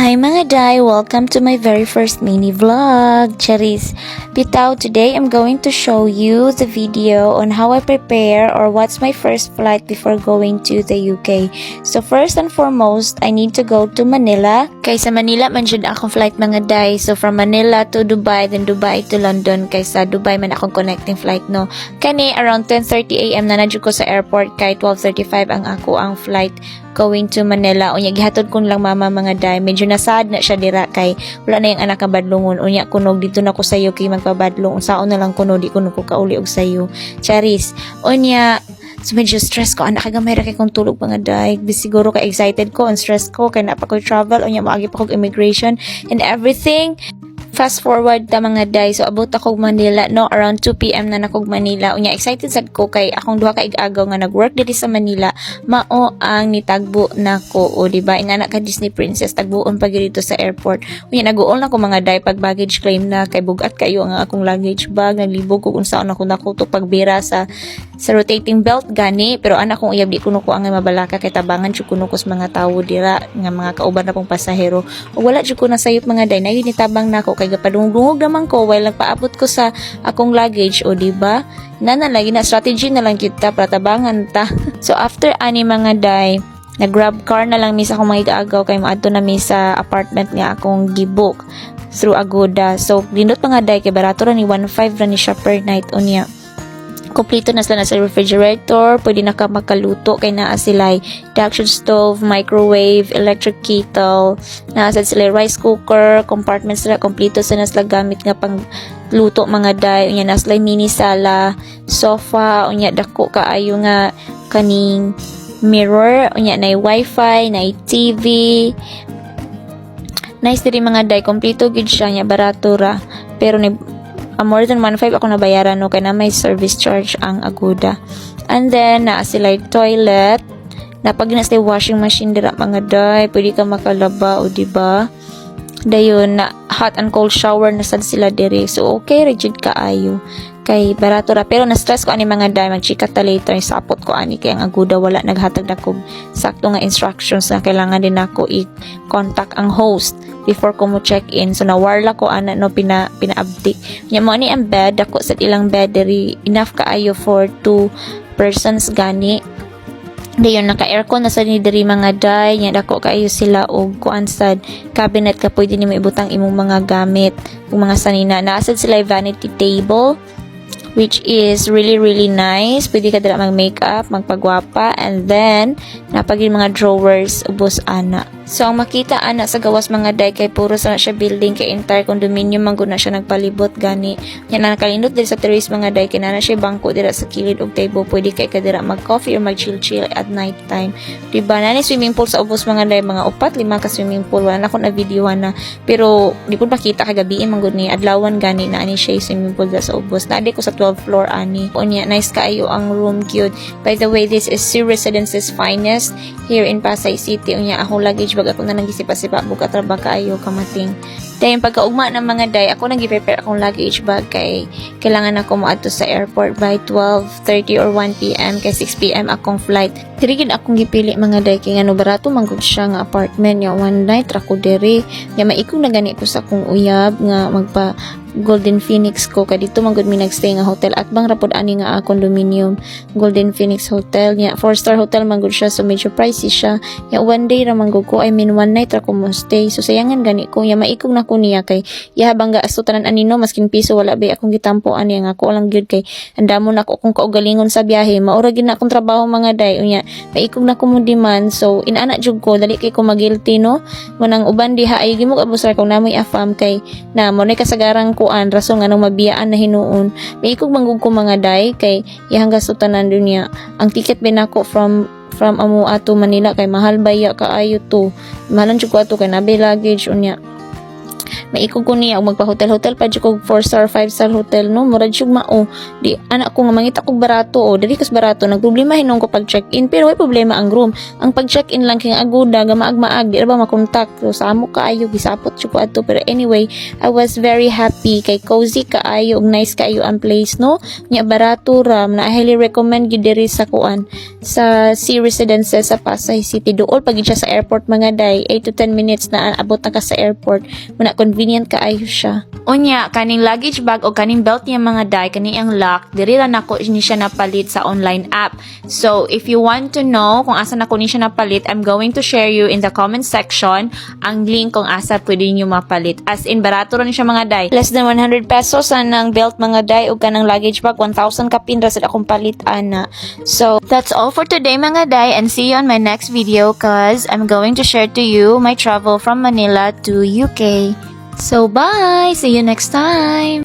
Hi mga day! Welcome to my very first mini vlog! Charis! Bitaw, today I'm going to show you the video on how I prepare or what's my first flight before going to the UK. So first and foremost, I need to go to Manila. Kay sa Manila man jud akong flight mga day. So from Manila to Dubai, then Dubai to London. Kay sa Dubai man akong connecting flight no. Kani around 10:30 AM na nadyo ko sa airport kay 12:35 ang ako ang flight going to Manila. Unya gihatod kun lang mama mga day. Medyo nasad na siya dira kay wala na yung anak ka badlongon. Unya kunog dito na ko sayo kay magpabadlong. Unsaon na lang kuno di kuno ko kauli og sayo. Charis. Unya so medyo stress ko anak kagamay ra kay kung tulog mga day. Siguro ka excited ko and stress ko kay na pa ko travel. Unya maagi pa ko immigration and everything. Fast forward ta mga day. So abot ako Manila no around 2 PM na nakog Manila. Unya excited sad ko kay akong duha ka ig-agaw nga nag-work diri sa Manila. Mao ang nitagbo nako o di ba ingana ka Disney princess tagbuon pa dito sa airport. Unya naguol na ko mga day pag baggage claim na kay bugat kayo ang akong luggage bag naglibog ko kung saan ako nakuto pagbira sa rotating belt gani pero anak kong uyab di kuno ko ang mabalaka kay tabangan jud kuno ko sa mga tawo dira nga mga kauban na pong pasahero. O wala jud ko nasayop mga day nayon nitabang nako kay gapadungdungog naman ko while nagpaabot ko sa akong luggage o di ba nana lagi na strategy na lang kita para tabangan ta. So after ani mga day nag-grab car na lang mi sa akong mga igaagaw kay maadto na mi sa apartment nga akong gibook through Agoda. So lindot mga day kay barato ra ni 1.5 ra ni siya per night unya. Kompleto na sila na sa refrigerator, pwede na ka makaluto kay naa sila induction stove, microwave, electric kettle, naa sila rice cooker, compartments sila, kompleto sila gamit nga pang luto mga day, unya na sila mini sala, sofa, unya dako kaayo nga kaning mirror, unya na wifi, na TV, nice diri mga day, kompleto gid siya nya barato ra, pero ni more than 1.5 ako nabayaran no kay na may service charge ang Agoda. And then naa sila toilet, napag na sila washing machine dira mga day, pwede ka makalaba o di ba? Dayon na hot and cold shower na sad sila diri. So okay rigid kaayo kay barato ra pero na stress ko ani mga day magchika ta later sapot ko ani kay ang Agoda wala naghatag na kog sakto nga instructions na kailangan din ako i-contact ang host before ko mo check in. So nawarla ko ana no pina-update nya mo ni ang bed ako sa ilang bed diri enough kaayo for 2 persons gani. Dayon naka-aircon na sa ni diri mga day nya dako kaayo sila og kuan sad cabinet ka pwede nimo ibutang imong mga gamit kung mga sanina naasad sila vanity table which is really nice. Pwede ka dira mag-makeup, magpagwapa, and then napagin mga drawers ubos ana. So ang makita ana sa gawas mga day kay puro sa siya building kay entire condominium man gud na siya nagpalibot gani. Nya na nakalindot diri sa terrace mga day kay na siya bangko dira sa kilid og table. Pwede kay ka dira mag-coffee or mag-chill at night time. Diba na ni swimming pool sa ubos mga day mga 4-5 ka swimming pool wala na ko na video na pero di ko makita kagabiin man gud ni adlawan gani na ani siya swimming pool sa ubos. Na ko sa 12th floor ani. Unya nice kaayo ang room cute. By the way, this is Sea Residence's finest here in Pasay City. Unya akong luggage bag ako na nagisipa-sipa buka traba kaayo kamating. Dahil pagkaugma ng mga day, ako nag-prepare akong luggage bag kay kailangan ako moadto sa airport by 12:30 or 1 PM kay 6 PM akong flight. Diri gid akong gipili mga day kay ngano barato man gud siya nga apartment nya one night ra ko diri. Nya maikog na gani ko sa akong uyab nga magpa Golden Phoenix ko kay dito man gud mi nagstay nga hotel at bang rapod ani nga condominium Golden Phoenix Hotel nya 4-star hotel man gud siya so medyo pricey siya nya one day ra man gud ko I mean one night ra ko mo stay so sayangan gani ko nya maikog na ko niya kay yahabang ga asutanan anino maskin piso wala bay akong gitampo ani nga ako lang gyud kay andamo na ako kung kaugalingon sa biyahe maura gyud na akong trabaho mga day unya maikog na ko mo demand so inana jud ko dali kay ko magilty no munang uban diha ay gimog abusar kung namoy afam kay na mo nay kasagarang kuan rason nga nang mabiyaan na hinuon maikog manggug ko mga day kay ihang gasutanan dunya ang ticket binako from amo ato Manila kay mahal baya kaayo to mahalan jud ko ato kay nabe luggage unya maikog ko niya og magpa-hotel pa jud kog 4-star 5-star hotel no murad jud mao di anak ko nga mangita kog barato o dili kas barato nagproblema hinung ko pag check-in pero way problema ang room ang pag check-in lang kay aguda ga maag-maag di ra ba makontak so sa amo kaayo gisapot jud ko adto pero anyway I was very happy kay cozy kaayo ug nice kaayo ang place no nya barato ra na highly recommend gid diri sa kuan sa Sea Residences sa Pasay City duol pag siya sa airport mga day 8 to 10 minutes na abot na ka sa airport muna convenient kaayo siya unya kaning luggage bag o kaning belt niya mga day kani ang lock diri ra nako ni siya napalit sa online app so if you want to know kung asa nako ni siya napalit I'm going to share you in the comment section ang link kung asa pwede niyo mapalit as in barato ra ni siya mga day less than 100 pesos ang belt mga day ug kanang luggage bag 1,000 kapin ra sad akong palit ana so that's all for today mga day and see you on my next video cause I'm going to share to you my travel from Manila to UK so bye see you next time